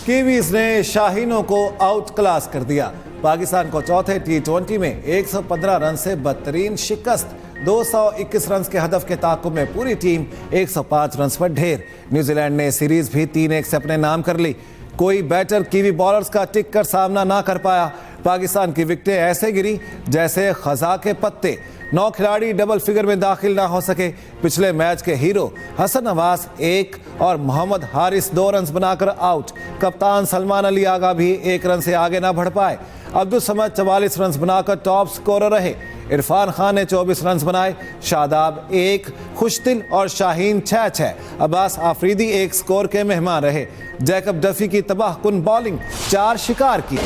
Kiwis ने शाहीनों को out class कर दिया। पाकिस्तान को चौथे T20 में 115 रन से बदतरीन शिकस्त। 221 रन के हदफ के ताक़ुब में पूरी टीम 105 रन पर ढेर। न्यूजीलैंड ने सीरीज भी 3-1 से अपने नाम कर ली। कोई बैटर कीवी बॉलर्स का टिक कर सामना ना कर पाया। पाकिस्तान की विकेटें ऐसे गिरी जैसे खजा के पत्ते। 9 खिलाड़ी डबल फिगर में दाखिल ना हो सके। पिछले मैच के हीरो हसन नवाज 1 और मोहम्मद हारिस 2 रन बनाकर आउट। कप्तान सलमान अली आगा भी 1 रन से आगे ना बढ़ पाए। अब्दुल समद 44 रन बनाकर टॉप स्कोरर रहे। इरफान खान ने 24 रन बनाए। शादाब 1, खुशदिल और शाहीन 6-6। अब्बास आफरीदी 1 स्कोर के मेहमान रहे। जैकब डफी की तबाहकुन बॉलिंग 4 शिकार की।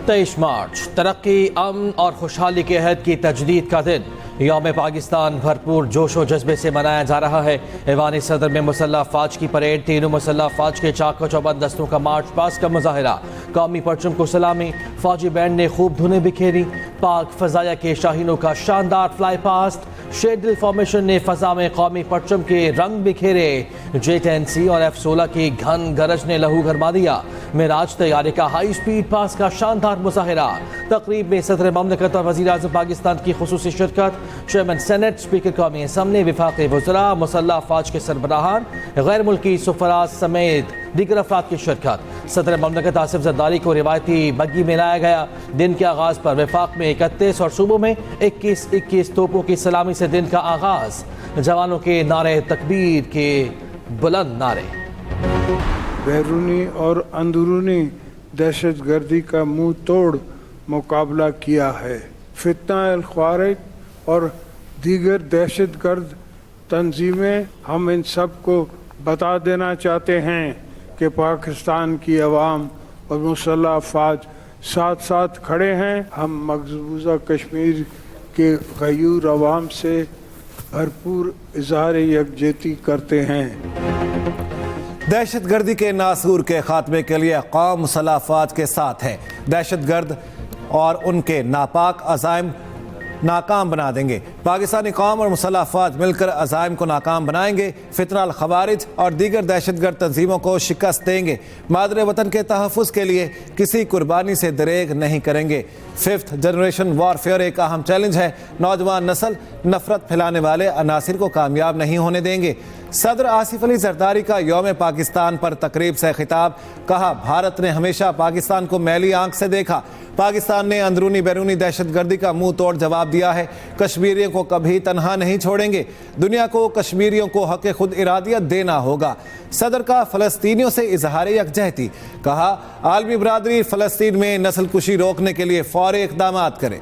23 मार्च तरक्की, अमन और खुशहाली के अहद की तजदीद का दिन। यौम पाकिस्तान भरपूर जोश व जज्बे से मनाया जा रहा है। ऐवान सदर में मुसल्लह फ़ौज की परेड, तीनों मुसल्लह फ़ौज के चाक व चौबंद दस्तों का मार्च पास्ट का मुजाहिरा, कौमी परचम को सलामी, फौजी बैंड ने खूब धुनें बिखेरी। पाक फ़ज़ाया के शाहीनों का शानदार फ्लाई पास्ट, शेडल फॉर्मेशन ने फ़ज़ा में कौमी परचम के रंग बिखेरे। J-10C और F-16 की घन गरज ने लहू गरमा दिया। मेराज तैयारी का हाई स्पीड पास का शानदार मुजाहिरा। तकरीब में सदर ममलकत और वज़ीर आज़म पाकिस्तान की खुसूसी शिरकत। चेयरमैन सेनेट, स्पीकर कौमी असम्बली, वफाकी वज़रा, मुसल्लह फ़ौज के सरबराहान, गैर मुल्की सफ़रा समेत दीगर अफराद की शिरकत। सदर ममलकत आसिफ ज़रदारी को रिवायती बग्गी में लाया गया। दिन के आगाज़ पर वफाक में 31 और सूबों में 21 तोपों की सलामी से दिन का आगाज़। जवानों के नारे तकबीर के बुलंद नारे। बैरूनी और अंदरूनी दहशत गर्दी का मुंह तोड़ मुकाबला किया है। फितना अल ख्वारिज और दीगर दहशत गर्द तंजीमें, हम इन सब को बता देना चाहते हैं कि पाकिस्तान की अवाम और मुसल्लह फ़ौज साथ साथ खड़े हैं। हम मकबूजा कश्मीर के गयूर अवाम से भरपूर इज़हार यकजहती करते हैं। दहशत गर्दी के नासूर के खात्मे के लिए कौम मुसल्लह फ़ौज के साथ है। दहशत गर्द और उनके नापाक अज़ाइम नाकाम बना देंगे। पाकिस्तानी कौम और मुसल्लह फ़ौज मिलकर अज़ाइम को नाकाम बनाएंगे। फितना अल ख़वारिज और दीगर दहशतगर्द तंजीमों को शिकस्त देंगे। मादरे वतन के तहफ़्फ़ुज़ के लिए किसी कुर्बानी से दरेग नहीं करेंगे। 5th जनरेशन वॉरफेयर एक अहम चैलेंज है। नौजवान नस्ल नफरत फैलाने वाले अनासिर को कामयाब नहीं होने देंगे। सदर आसिफ अली जरदारी का यौम पाकिस्तान पर तकरीब से खिताब। कहा, भारत ने हमेशा पाकिस्तान को मैली आंख से देखा। पाकिस्तान ने अंदरूनी बैरूनी दहशत गर्दी का मुंह तोड़ जवाब दिया है। कश्मीरियों को कभी तनहा नहीं छोड़ेंगे। दुनिया को कश्मीरियों को हक खुद इरादियत देना होगा। सदर का फ़लस्तीनियों से इजहार यकजहती। कहा, आलमी बरादरी फ़लस्तीन में नस्ल कुशी रोकने के लिए फौरी इक़दामात करे।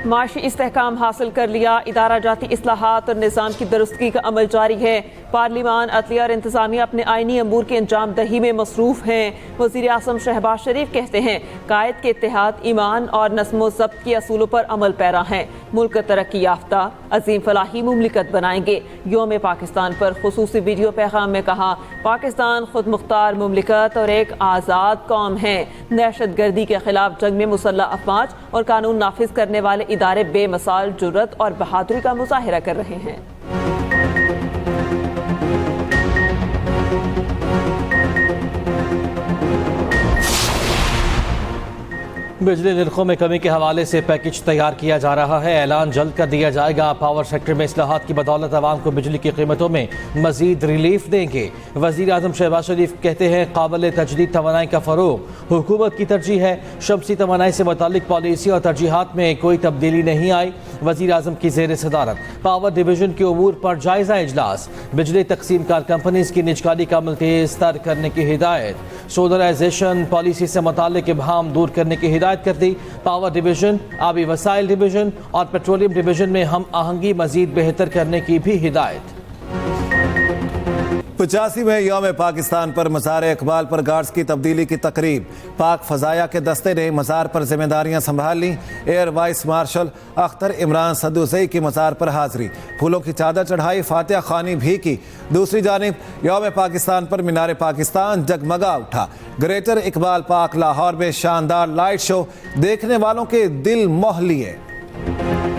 माशी इस्तेहकाम हासिल कर लिया। इदारा जाती इस्लाहात और निज़ाम की दुरुस्तगी का अमल जारी है। पार्लिमान, अदलिया और इंतज़ामिया अपने आइनी अमूर की अंजाम दही में मसरूफ़ हैं। वज़ीर आज़म शहबाज शरीफ कहते हैं, कायद के इत्तेहाद, ईमान और नज़्म ज़ब्त के असूलों पर अमल पैरा हैं। मुल्क तरक्की याफ्ता अजीम फलाही मुमलिकत बनाएंगे। यौम पाकिस्तान पर खुसूसी वीडियो पैगाम में कहा, पाकिस्तान खुद मुख्तार मुमलिकत और एक आज़ाद कौम है। दहशत गर्दी के खिलाफ जंग में मुसल्लह अफवाज और कानून नाफिज करने वाले इदारे बेमिसाल जुर्रत और बहादुरी का मुजाहिरा कर रहे हैं। बिजली निर्खों में कमी के हवाले से पैकेज तैयार किया जा रहा है। ऐलान जल्द कर दिया जाएगा। पावर सेक्टर में इस्लाहात की बदौलत आवाम को बिजली की कीमतों में मजीद रिलीफ देंगे। वज़ीर आज़म शहबाज शरीफ कहते हैं, काबिल तजदीद तवानाई का फ़रोग़ हुकूमत की तरजीह है। शमसी तवानाई से मुतालिक पॉलिसी और तरजीहात में कोई तब्दीली नहीं आई। वज़ीर आज़म की ज़ेर सदारत पावर डिवीज़न के अमूर पर जायज़ा इजलास। बिजली तकसीम कार कंपनीज़ की निजकारी का अमल तेज़ तर करने की हिदायत। सोलराइजेशन पॉलिसी से मुतालिक इबहाम दूर करने की हिदायत कर दी। पावर डिवीज़न, आबी वसाइल डिवीज़न और पेट्रोलियम डिवीज़न में हम आहंगी मजीद बेहतर करने की भी हिदायत। 85वें यौम पाकिस्तान पर मज़ार इकबाल पर गार्ड्स की तब्दीली की तकरीब। पाक फ़ज़ाया के दस्ते ने मज़ार पर जिम्मेदारियां संभाल लीं। Air vice marshal Akhtar Imran Sadozai की मज़ार पर हाज़री। फूलों की चादर चढ़ाई, फातिहा ख़ानी भी की। दूसरी जानिब यौम पाकिस्तान पर मीनार पाकिस्तान जगमगा उठा। ग्रेटर इकबाल पार्क लाहौर में शानदार लाइट शो देखने वालों के दिल मोह लिए।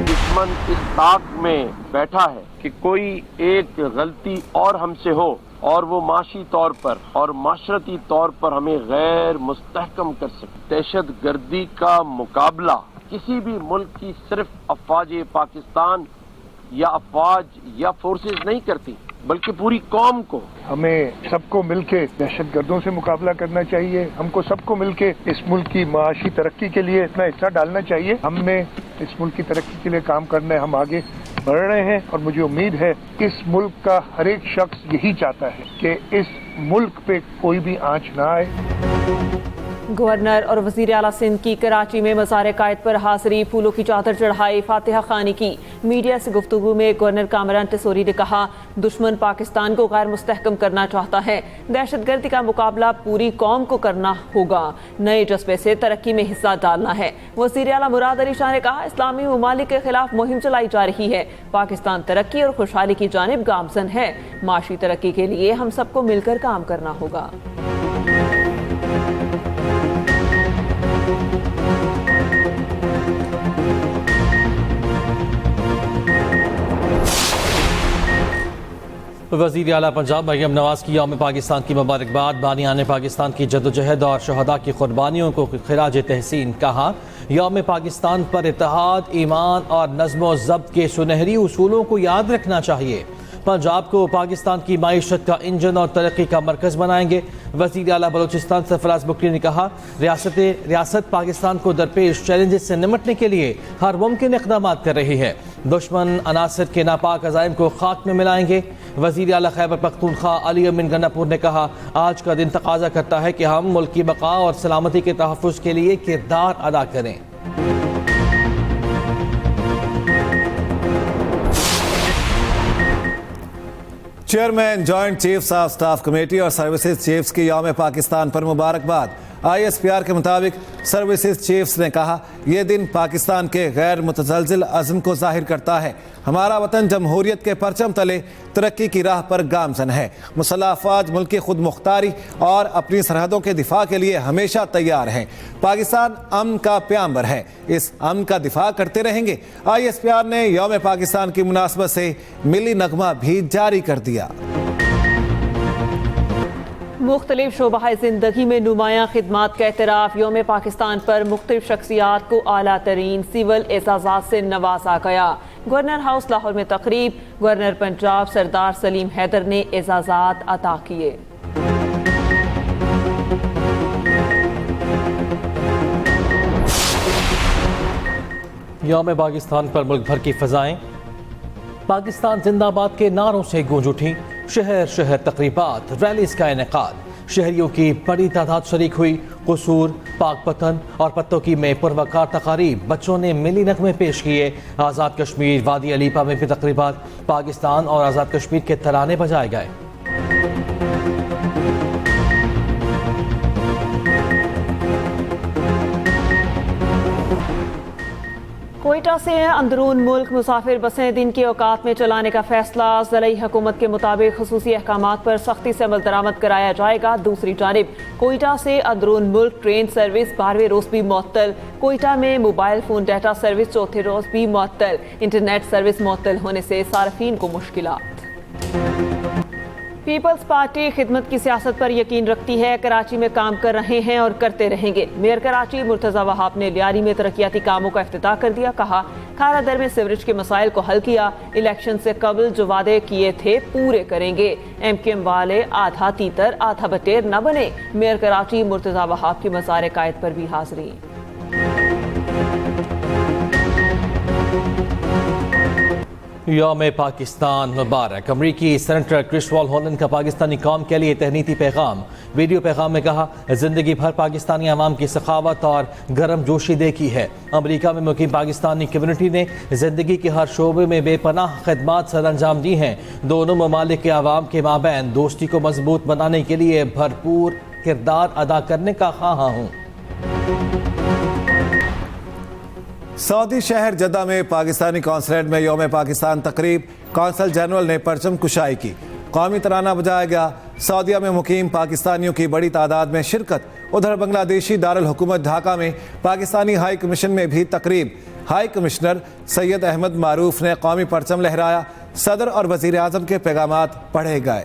दुश्मन इस ताक में बैठा है कि कोई एक गलती और हमसे हो اور وہ معاشی طور پر اور معاشرتی طور پر ہمیں غیر مستحکم کر سکے۔ دہشت گردی کا مقابلہ کسی بھی ملک کی صرف افواج پاکستان یا افواج یا فورسز نہیں کرتی، بلکہ پوری قوم کو۔ ہمیں سب کو مل کے دہشت گردوں سے مقابلہ کرنا چاہیے، ہم کو سب کو مل کے اس ملک کی معاشی ترقی کے لیے اتنا حصہ ڈالنا چاہیے۔ ہم نے اس ملک کی ترقی کے لیے کام کرنا ہے، ہم آگے بڑھ رہے ہیں اور مجھے امید ہے اس ملک کا ہر ایک شخص یہی چاہتا ہے کہ اس ملک پہ کوئی بھی آنچ نہ آئے۔ گورنر اور وزیر اعلیٰ سندھ کی کراچی میں مزار قائد پر حاضری، پھولوں کی چادر چڑھائی، فاتحہ خوانی کی۔ میڈیا سے گفتگو میں گورنر کامران ٹیسوری نے کہا دشمن پاکستان کو غیر مستحکم کرنا چاہتا ہے، دہشت گردی کا مقابلہ پوری قوم کو کرنا ہوگا، نئے جذبے سے ترقی میں حصہ ڈالنا ہے۔ وزیر اعلیٰ مراد علی شاہ نے کہا اسلامی ممالک کے خلاف مہم چلائی جا رہی ہے، پاکستان ترقی اور خوشحالی کی جانب گامزن ہے، معاشی ترقی کے لیے ہم سب کو مل کر کام کرنا ہوگا۔ وزیر اعلیٰ پنجاب مریم نواز کی یوم پاکستان کی مبارکباد، بانیان پاکستان کی جدوجہد اور شہداء کی قربانیوں کو خراج تحسین۔ کہا یوم پاکستان پر اتحاد، ایمان اور نظم و ضبط کے سنہری اصولوں کو یاد رکھنا چاہیے، پنجاب کو پاکستان کی معیشت کا انجن اور ترقی کا مرکز بنائیں گے۔ وزیر اعلیٰ بلوچستان سرفراز بکری نے کہا ریاست پاکستان کو درپیش چیلنجز سے نمٹنے کے لیے ہر ممکن اقدامات کر رہی ہے، دشمن عناصر کے ناپاک عزائم کو خاک میں ملائیں گے۔ وزیر اعلیٰ خیبر پختونخوا علی امین گناپور نے کہا آج کا دن تقاضا کرتا ہے کہ ہم ملک کی بقا اور سلامتی کے تحفظ کے لیے کردار ادا کریں۔ Chairman joint chiefs of staff committee اور سروسز چیفز کی یوم پاکستان پر مبارکباد۔ آئی ایس پی آر کے مطابق سروسز چیفز نے کہا یہ دن پاکستان کے غیر متزلزل عزم کو ظاہر کرتا ہے، ہمارا وطن جمہوریت کے پرچم تلے ترقی کی راہ پر گامزن ہے، مسلح افواج ملک کی خود مختاری اور اپنی سرحدوں کے دفاع کے لیے ہمیشہ تیار ہیں، پاکستان امن کا پیامبر ہے، اس امن کا دفاع کرتے رہیں گے۔ آئی ایس پی آر نے یوم پاکستان کی مناسبت سے ملی نغمہ بھی جاری کر دیا۔ مختلف شعبہ زندگی میں نمایاں خدمات کا اعتراف، یوم پاکستان پر مختلف شخصیات کو اعلیٰ ترین سول اعزازات سے نوازا گیا۔ گورنر ہاؤس لاہور میں تقریب، گورنر پنجاب سردار سلیم حیدر نے اعزازات عطا کیے۔ یوم پاکستان پر ملک بھر کی فضائیں پاکستان زندہ باد کے نعروں سے گونج اٹھی، شہر شہر تقریبات، ریلیز کا انعقاد، شہریوں کی بڑی تعداد شریک ہوئی، قصور، پاک پتن اور پتوکی میں پروقار تقاریب، بچوں نے ملی نغمے پیش کیے، آزاد کشمیر وادی علیپا میں بھی تقریبات، پاکستان اور آزاد کشمیر کے ترانے بجائے گئے۔ کوئٹہ سے اندرون ملک مسافر بسیں دن کے اوقات میں چلانے کا فیصلہ، ضلعی حکومت کے مطابق خصوصی احکامات پر سختی سے عمل درآمد کرایا جائے گا۔ دوسری جانب کوئٹہ سے اندرون ملک ٹرین سروس 12ویں روز بھی معطل، کوئٹہ میں موبائل فون ڈیٹا سروس چوتھے روز بھی معطل، انٹرنیٹ سروس معطل ہونے سے صارفین کو مشکلات۔ پیپلز پارٹی خدمت کی سیاست پر یقین رکھتی ہے، کراچی میں کام کر رہے ہیں اور کرتے رہیں گے۔ میئر کراچی مرتضی وہاب نے لیاری میں ترقیاتی کاموں کا افتتاح کر دیا، کہا کھارا در میں سیوریج کے مسائل کو حل کیا، الیکشن سے قبل جو وعدے کیے تھے پورے کریں گے، ایم کیو ایم والے آدھا تیتر آدھا بٹیر نہ بنے۔ میئر کراچی مرتضی وہاب کی مزار قائد پر بھی حاضری۔ یوم پاکستان مبارک، امریکی سینیٹر کرس وال ہولن کا پاکستانی قوم کے لیے تہنیتی پیغام، ویڈیو پیغام میں کہا زندگی بھر پاکستانی عوام کی سخاوت اور گرم جوشی دیکھی ہے، امریکہ میں مقیم پاکستانی کمیونٹی نے زندگی کے ہر شعبے میں بے پناہ خدمات سر انجام دی ہیں، دونوں ممالک کے عوام کے مابین دوستی کو مضبوط بنانے کے لیے بھرپور کردار ادا کرنے کا خواہاں ہوں۔ سعودی شہر جدہ میں پاکستانی قونصلیٹ میں یوم پاکستان تقریب، قونصل جنرل نے پرچم کشائی کی، قومی ترانہ بجایا گیا، سعودیہ میں مقیم پاکستانیوں کی بڑی تعداد میں شرکت۔ ادھر بنگلہ دیشی دارالحکومت ڈھاکہ میں پاکستانی ہائی کمیشن میں بھی تقریب، ہائی کمشنر سید احمد معروف نے قومی پرچم لہرایا، صدر اور وزیر اعظم کے پیغامات پڑھے گئے۔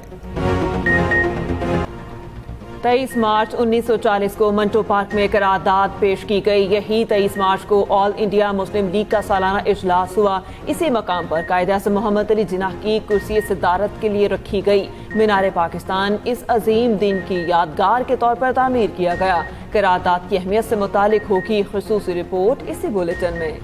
23 मार्च 1940 को मंटो पार्क में करारदाद पेश की गई। यही 23 मार्च को ऑल इंडिया मुस्लिम लीग का सालाना इजलास हुआ। इसी मकाम पर कायद-ए-आज़म मोहम्मद अली जिन्नाह की कुर्सी सदारत के लिए रखी गई। मीनार पाकिस्तान इस अजीम दिन की यादगार के तौर पर तामीर किया गया। करारदाद की अहमियत से मुतालिक होगी खुसूसी रिपोर्ट इसी बुलेटिन में।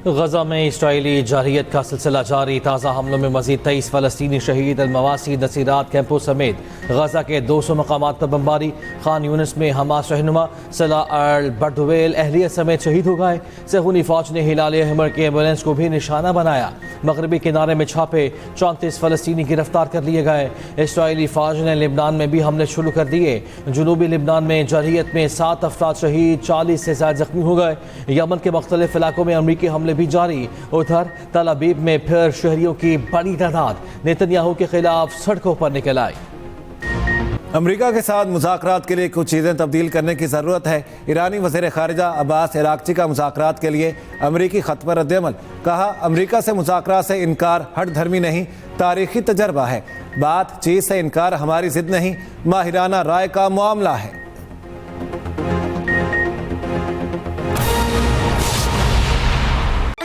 गजा में इसराइली जारहियत का सिलसिला जारी। ताज़ा हमलों में मजीद 23 फ़लस्तीनी शहीद, अलमवासी नसीरात कैंपों समेत गजा के 200 मकामात पर बमबारी। खान यूनिस में हमास रहनुमा सलाह अल बर्दवेल अहलियत समेत शहीद हो गए। सेहूनी फौज ने हिलाल अहमर के एम्बुलेंस को भी निशाना बनाया। मगरबी किनारे में छापे, 34 फ़लस्तीनी गिरफ्तार कर लिए गए। इसराइली फौज ने लिबनान में भी हमले शुरू कर दिए। जनूबी लिबनान में जारहियत में 7 अफराद शहीद, 40 से ज़्यादा जख्मी हो गए। यमन के मुख्तलिफ इलाकों में अमरीकी हमले भी जारी। उधर तल अबीब में फिर शहरियों की बड़ी तादाद नेतन्याहू के खिलाफ सड़कों पर निकल आई। अमरीका के साथ मुज़ाकरात के लिए कुछ चीज़ें तब्दील करने की ज़रूरत है। ईरानी वज़ीर ख़ारिजा अब्बास इराक़ची का मुज़ाकरात के लिए अमरीकी ख़त पर रद्द-ए-अमल। कहा, अमरीका से मुज़ाकरात से इनकार हट धर्मी नहीं, तारीख़ी तजर्बा है। बातचीत से इनकार हमारी ज़िद नहीं, माहिराना राय का मामला है।